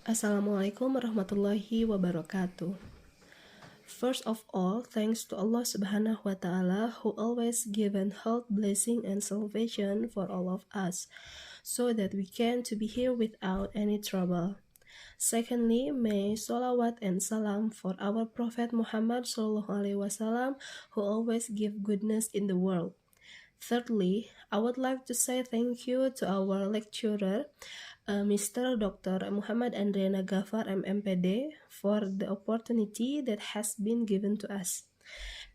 Assalamualaikum warahmatullahi wabarakatuh. First of all, thanks to Allah Subhanahu wa Ta'ala who always given health, blessing, and salvation for all of us, so that we can to be here without any trouble. Secondly, may salawat and salam for our Prophet Muhammad Sallallahu Alaihi Wasallam who always give goodness in the world. Thirdly, I would like to say thank you to our lecturer, Mr. Dr. Muhammad Andriana Gafar MMPD, for the opportunity that has been given to us.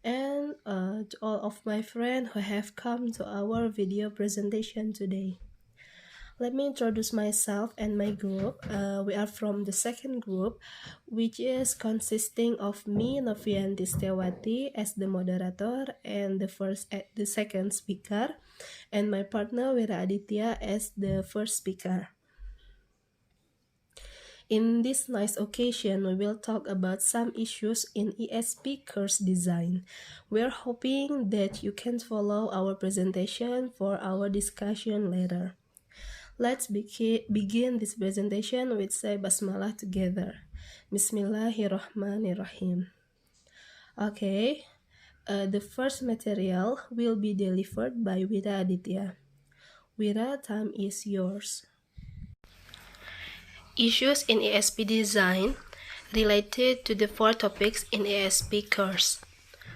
And to all of my friends who have come to our video presentation today. Let me introduce myself and my group. We are from the second group, which is consisting of me, Novy and Setiawati, as the moderator and the second speaker, and my partner Wira Adithia as the first speaker. In this nice occasion, we will talk about some issues in ESP course design. We are hoping that you can follow our presentation for our discussion later. Let's begin this presentation with say basmalah together. Bismillahirrahmanirrahim. Okay, the first material will be delivered by Wira Adithia. Wira, time is yours. Issues in ESP design related to the four topics in ESP course.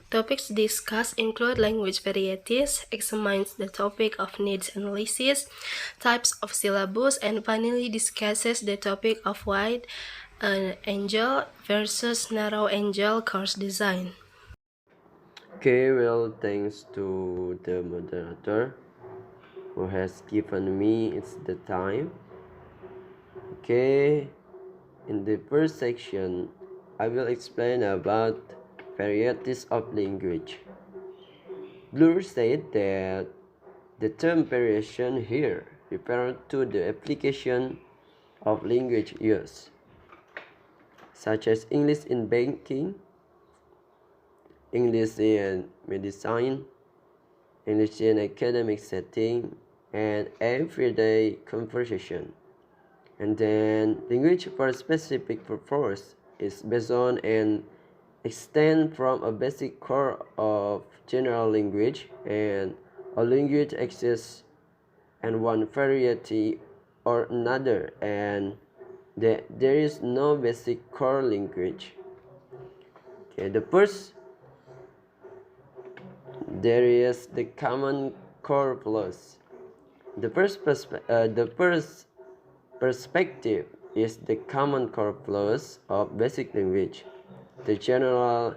Topics discussed include language varieties, examines the topic of needs analysis, types of syllabus, and finally discusses the topic of wide angle versus narrow angle course design. Okay, well, thanks to the moderator who has given me the time. Okay, in the first section, I will explain about varieties of language. Blur said that the term variation here refers to the application of language use, such as English in banking, English in medicine, English in academic setting, and everyday conversation. And then language for specific purpose is based on and extend from a basic core of general language, and a language exists and one variety or another, and there is no basic core language. Okay, the first there is the common core plus. The first perspective is the common core plus of basic language. The general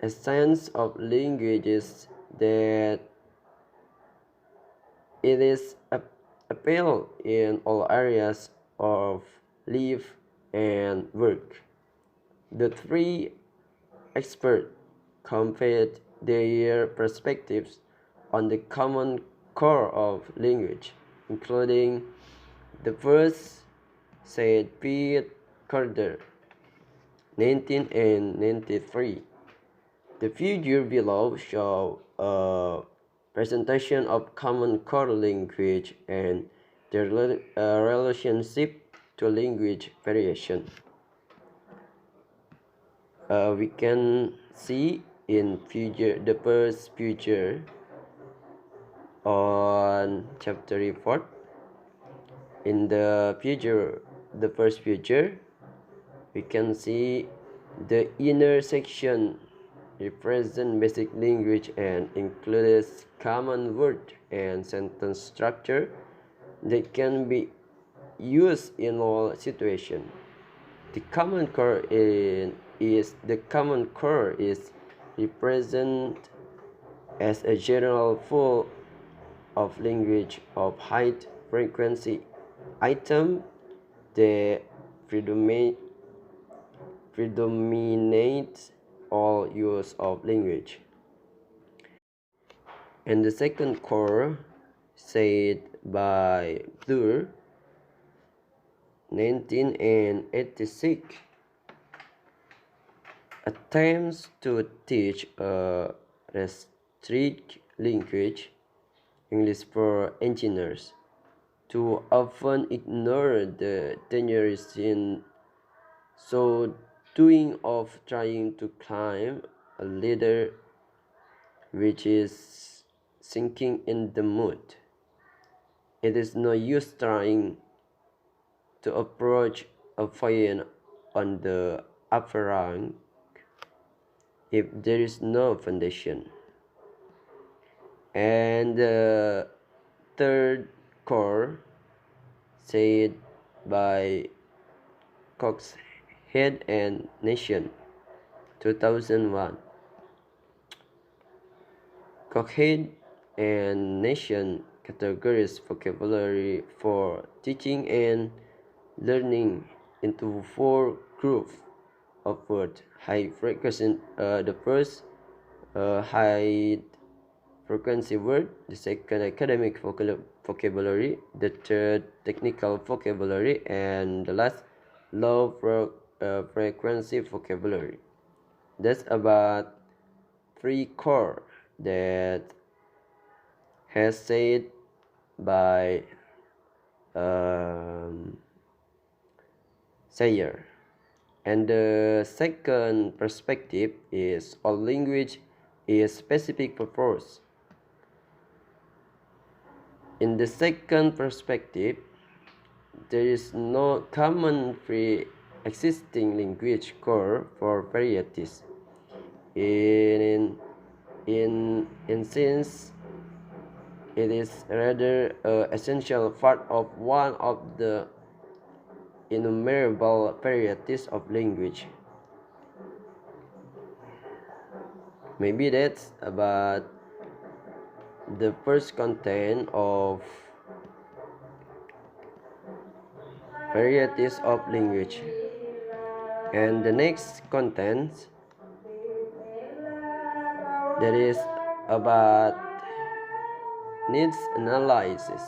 essence of language is that it is appeal in all areas of life and work. The three experts compared their perspectives on the common core of language, including the first said Pete Carter, 1993. The figure below show a presentation of common core language and their relationship to language variation. We can see in the first figure on chapter report. In the first figure, we can see the inner section represent basic language and includes common word and sentence structure that can be used in all situations. The common core is represent as a general pool of language of high frequency item that predominate all use of language. And the second core, said by Blur, 1986, attempts to teach a restrict language, English for engineers, to often ignore the tenuous So, doing of trying to climb a ladder which is sinking in the mud. It is no use trying to approach a fire on the upper rank if there is no foundation. And the third core, said by Cox Head and Nation, 2001. Cockhead and Nation categories vocabulary for teaching and learning into four groups of words. High frequency, the first high frequency word, the second academic vocabulary, the third technical vocabulary, and the last low frequency vocabulary. That's about three core that has said by um, Sayer. And the second perspective is all language is specific purpose. In the second perspective, there is no common pre-existing language core for varieties. In sense, it is rather an essential part of one of the innumerable varieties of language. Maybe that's about the first content of varieties of language. And the next content that is about needs analysis.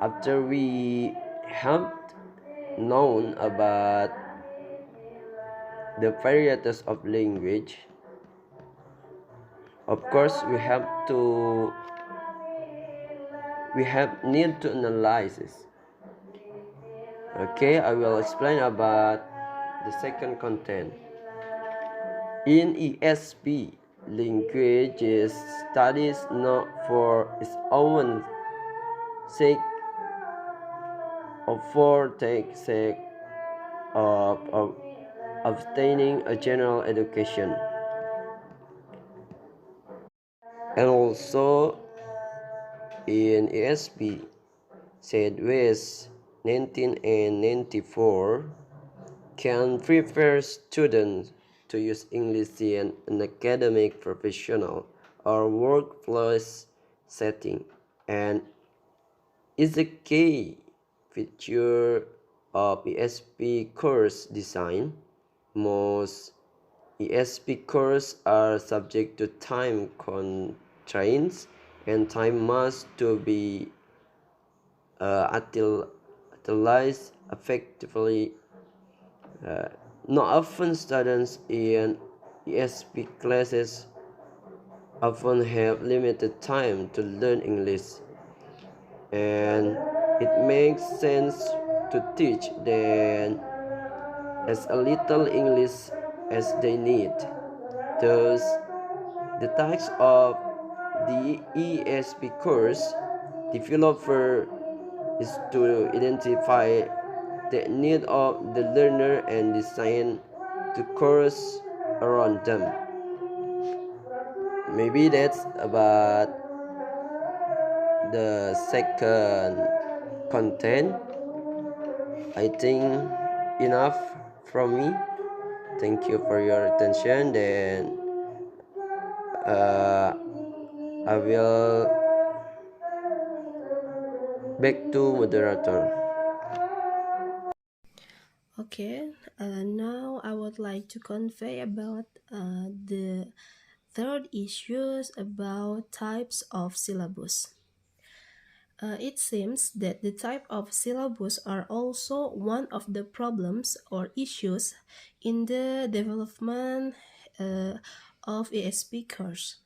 After we have known about the varieties of language, of course we have need to analyze this. Okay, I will explain about the second content. In ESP, language is studies not for its own sake or for the sake of obtaining a general education. And also in ESP, said West 1994, can prepare students to use English in an academic, professional, or workplace setting, and is a key feature of ESP course design. Most ESP courses are subject to time constraints, and time must to be utilized effectively. Not often students in ESP classes often have limited time to learn English, and it makes sense to teach them as a little English as they need. Thus, the task of the ESP course developer is to identify the need of the learner and design the course around them. Maybe that's about the second content. I think enough from me. Thank you for your attention. Then I will back to moderator. Okay, now I would like to convey about the third issues about types of syllabus. It seems that the type of syllabus are also one of the problems or issues in the development of ESP course.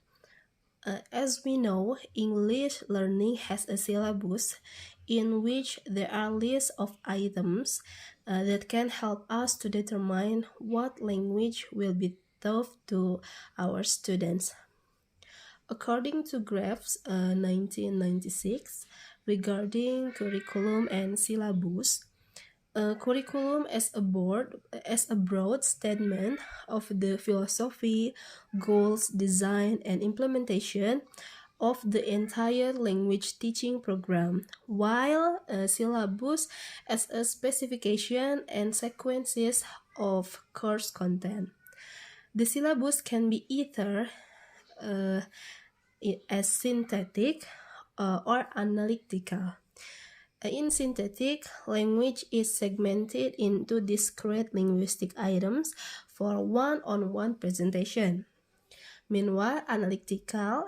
As we know, English learning has a syllabus in which there are lists of items that can help us to determine what language will be taught to our students. According to Graphs 1996, regarding curriculum and syllabus, curriculum as a broad statement of the philosophy, goals, design, and implementation of the entire language teaching program, while syllabus as a specification and sequences of course content. The syllabus can be either uh, as synthetic or analytical. In synthetic, language is segmented into discrete linguistic items for one-on-one presentation. Meanwhile,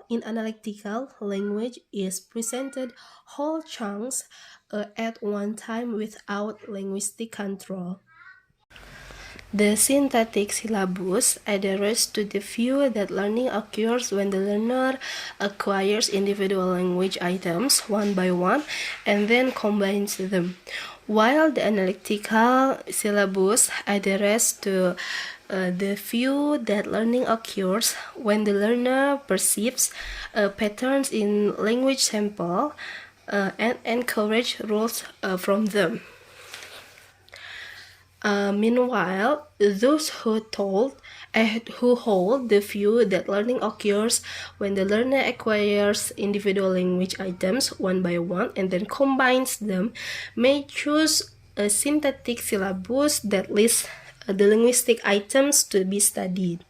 in analytical, language is presented whole chunks at one time without linguistic control. The synthetic syllabus adheres to the view that learning occurs when the learner acquires individual language items one by one and then combines them, while the analytical syllabus adheres to the view that learning occurs when the learner perceives patterns in language sample and encourage rules from them. Meanwhile, those who hold the view that learning occurs when the learner acquires individual language items one by one and then combines them may choose a synthetic syllabus that lists the linguistic items to be studied.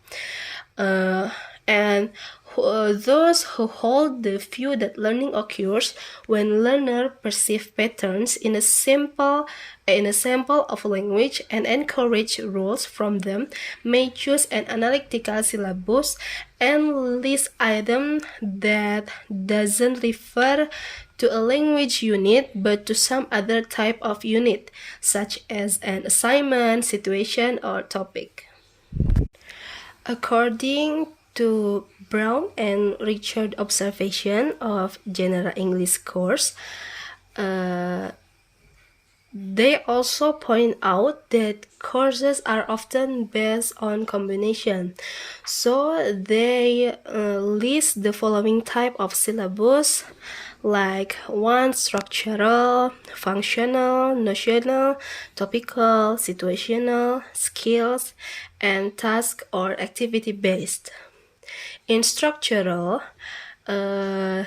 And those who hold the view that learning occurs when learner perceive patterns in a sample of language and encourage rules from them may choose an analytical syllabus and list item that doesn't refer to a language unit but to some other type of unit, such as an assignment, situation, or topic. According to Brown and Richard observation of General English course, they also point out that courses are often based on combination. So they list the following type of syllabus, like 1. Structural, functional, notional, topical, situational, skills, and task or activity based. In structural, the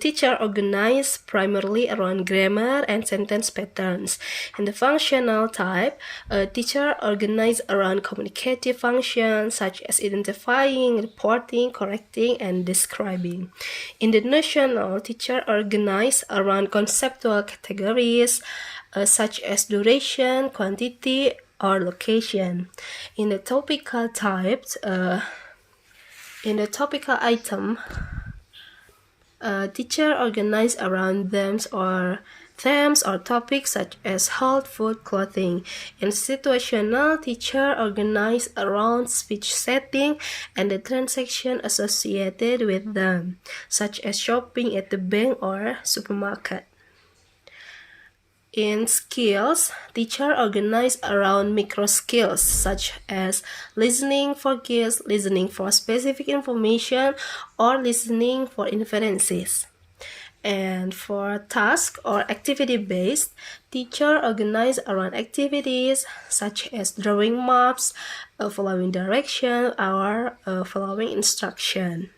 teacher organized primarily around grammar and sentence patterns. In the functional type, a teacher organized around communicative functions such as identifying, reporting, correcting, and describing. In the notional, teacher organized around conceptual categories such as duration, quantity, or location. In the topical types, in the topical item, teacher organized around themes or topics such as health, food, clothing. In situational, teacher organized around speech setting and the transaction associated with them, such as shopping at the bank or supermarket. In skills, teacher organized around micro skills such as listening for cues, listening for specific information, or listening for inferences. And for task or activity-based, teacher organized around activities such as drawing maps, following direction, or following instruction.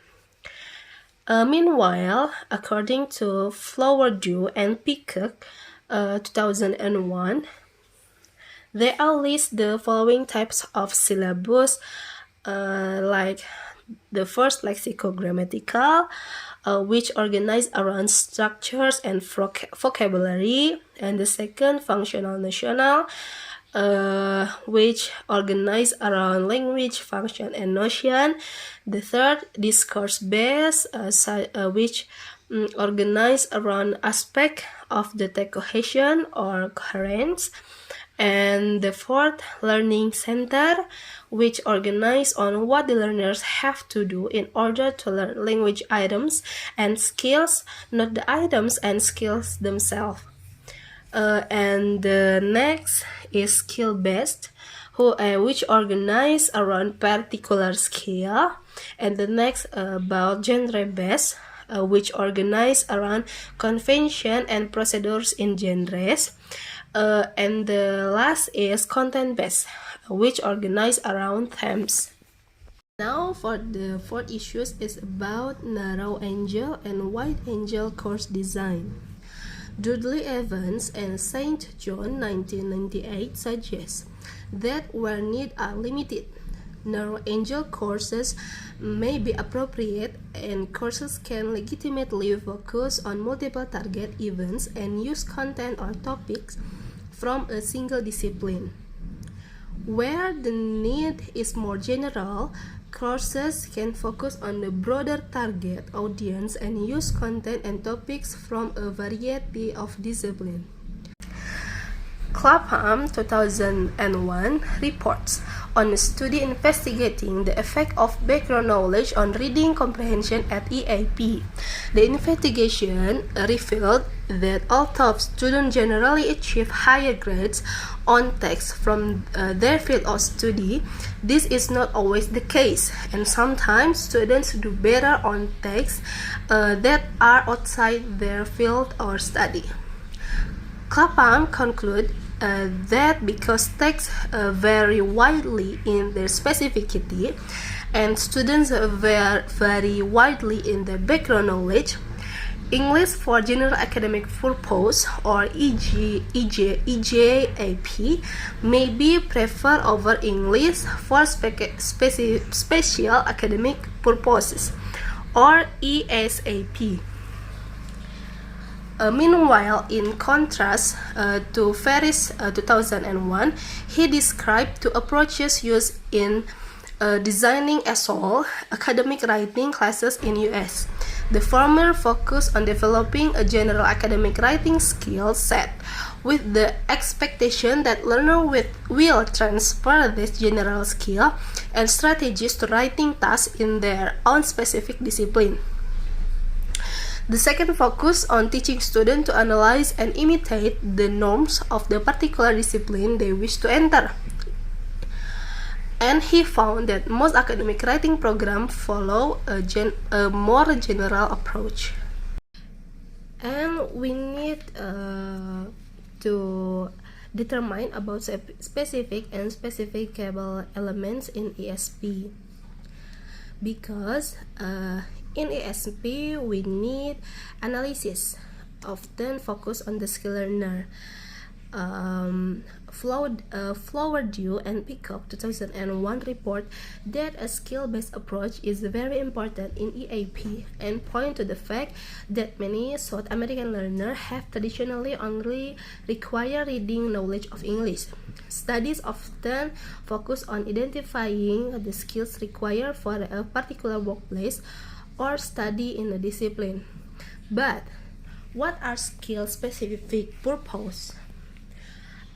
Meanwhile, according to Flowerdew and Peacock, 2001, they all list the following types of syllabus, like the first lexicogrammatical, which organized around structures and vocabulary, and the second functional notional, which organized around language, function, and notion. The third discourse-based, which organized around aspect of the cohesion or coherence. And the fourth, learning center, which organize on what the learners have to do in order to learn language items and skills, not the items and skills themselves. And the next is skill based, which organize around particular skill. And the next about genre based, which organize around convention and procedures in genres. And the last is content based, which organize around themes. Now for the fourth issues is about narrow angel and wide angel course design. Dudley Evans and St. John 1998 suggest that where needs are limited, narrow angel courses may be appropriate, and courses can legitimately focus on multiple target events and use content or topics from a single discipline. Where the need is more general, courses can focus on the broader target audience and use content and topics from a variety of disciplines. Clapham 2001 reports on a study investigating the effect of background knowledge on reading comprehension at EAP. The investigation revealed that although students generally achieve higher grades on text from their field of study, this is not always the case, and sometimes students do better on texts that are outside their field or study. Clapham concludes that because texts vary widely in their specificity and students vary widely in their background knowledge, English for general academic purpose or EJAP may be preferred over English for special academic purposes or ESAP. Meanwhile, in contrast to Ferris 2001, he described two approaches used in designing ESOL academic writing classes in US. The former focused on developing a general academic writing skill set with the expectation that learners will transfer this general skill and strategies to writing tasks in their own specific discipline. The second focus on teaching students to analyze and imitate the norms of the particular discipline they wish to enter. And he found that most academic writing programs follow a more general approach. And we need to determine about specific and specificable elements in ESP. Because in ESP, we need analysis, often focus on the skill learner. Flowerdew and Peacock 2001 report that a skill-based approach is very important in EAP and point to the fact that many South American learners have traditionally only required reading knowledge of English. Studies often focus on identifying the skills required for a particular workplace or study in a discipline. But what are skill-specific purposes?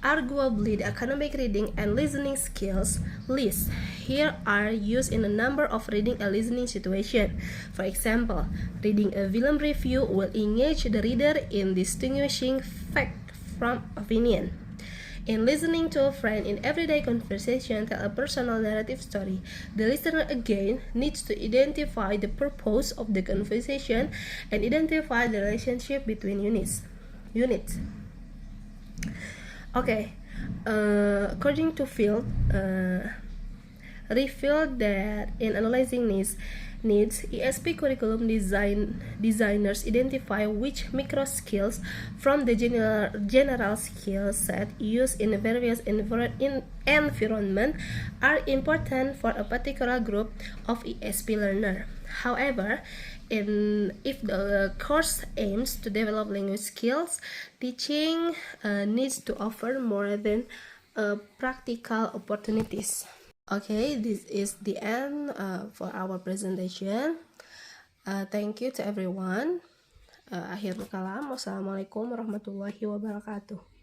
Arguably, the academic reading and listening skills lists here are used in a number of reading and listening situations. For example, reading a film review will engage the reader in distinguishing fact from opinion. In listening to a friend in everyday conversation tell a personal narrative story, the listener again needs to identify the purpose of the conversation and identify the relationship between units. Okay, according to Field, revealed that in analyzing needs, ESP curriculum designers identify which micro skills from the general skill set used in various environment are important for a particular group of ESP learner. However, if the course aims to develop language skills, teaching needs to offer more than practical opportunities. Okay, this is the end for our presentation. Thank you to everyone. Akhirul kalam. Wassalamualaikum warahmatullahi wabarakatuh.